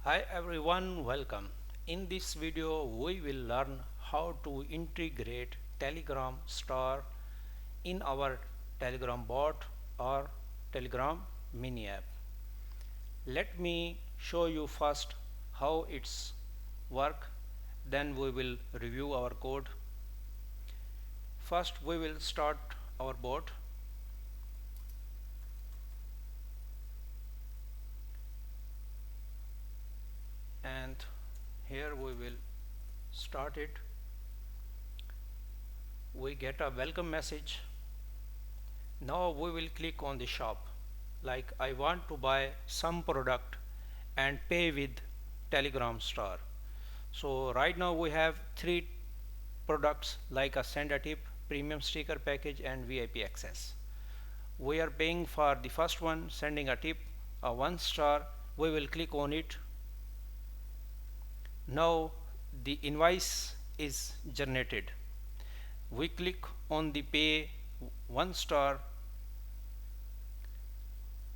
Hi everyone, welcome. In this video we will learn how to integrate Telegram star in our Telegram bot or Telegram mini app. Let me show you first how it's work, then we will review our code. First we will start our bot. And here we will start it. We get a welcome message. Now we will click on the shop, like I want to buy some product and pay with Telegram star. So right now we have three products like a send a tip, premium sticker package and VIP access. We are paying for the first one, sending a tip, a 1 star. We will click on it. Now the invoice is generated. We click on the pay 1 star,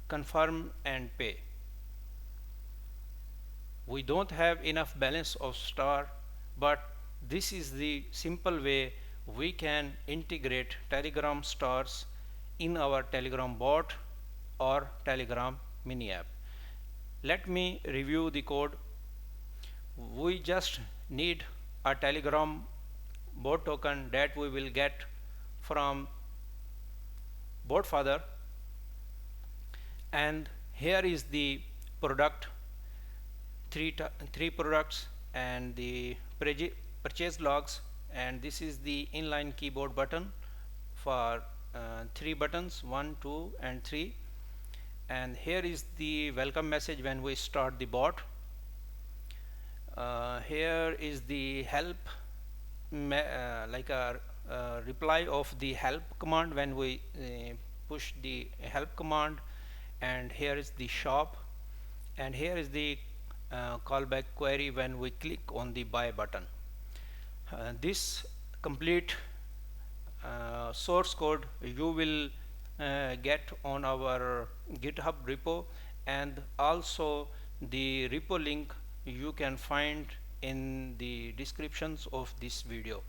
confirm and pay. We don't have enough balance of star, but this is the simple way we can integrate Telegram stars in our Telegram bot or Telegram mini app. Let me review the code. We just need a Telegram bot token that we will get from bot father, and here is the product, three products and the purchase logs, and this is the inline keyboard button for three buttons, 1, 2 and 3, and here is the welcome message when we start the bot. Here is the help, like a reply of the help command when we push the help command, and here is the shop, and here is the callback query when we click on the buy button. This complete source code you will get on our GitHub repo, and also the repo link you can find in the descriptions of this video.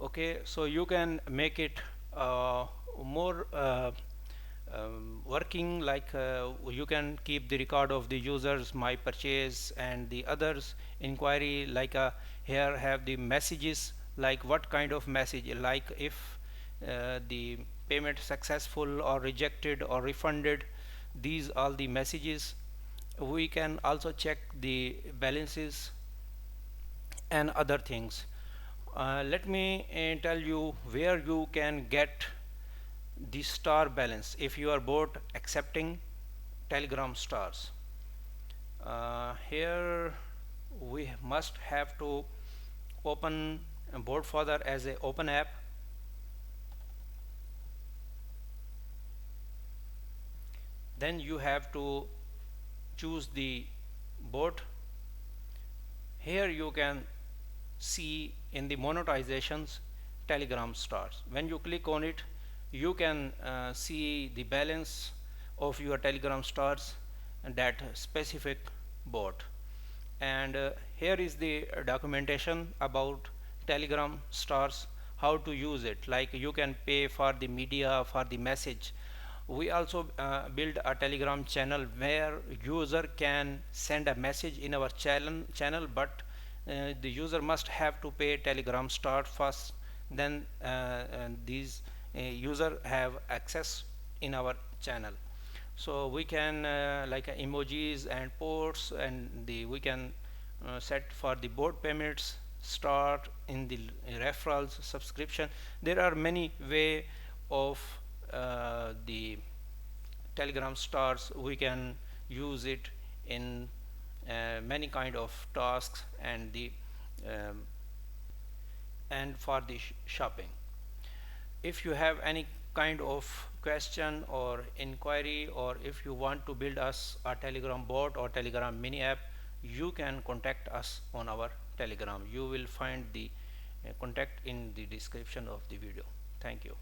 Okay, so you can make it more working, like you can keep the record of the users, my purchase and the others inquiry, like here have the messages, like what kind of message, like if the payment successful or rejected or refunded, these all the messages. We can also check the balances and other things. Let me tell you where you can get the star balance if you are both accepting Telegram stars. Here we must have to open board further as a open app. Then you have to choose the bot. Here you can see in the monetizations Telegram stars. When you click on it, you can see the balance of your Telegram stars and that specific bot. And here is the documentation about Telegram stars, how to use it, like you can pay for the media, for the message. We also build a Telegram channel where user can send a message in our channel, but the user must have to pay Telegram star first, then these user have access in our channel. So we can like emojis and ports, and we can set for the board payments, start in the referrals, subscription. There are many way of the Telegram stars. We can use it in many kind of tasks and the and for the shopping. If you have any kind of question or inquiry, or if you want to build us a Telegram bot or Telegram mini app, you can contact us on our Telegram. You will find the contact in the description of the video. Thank you.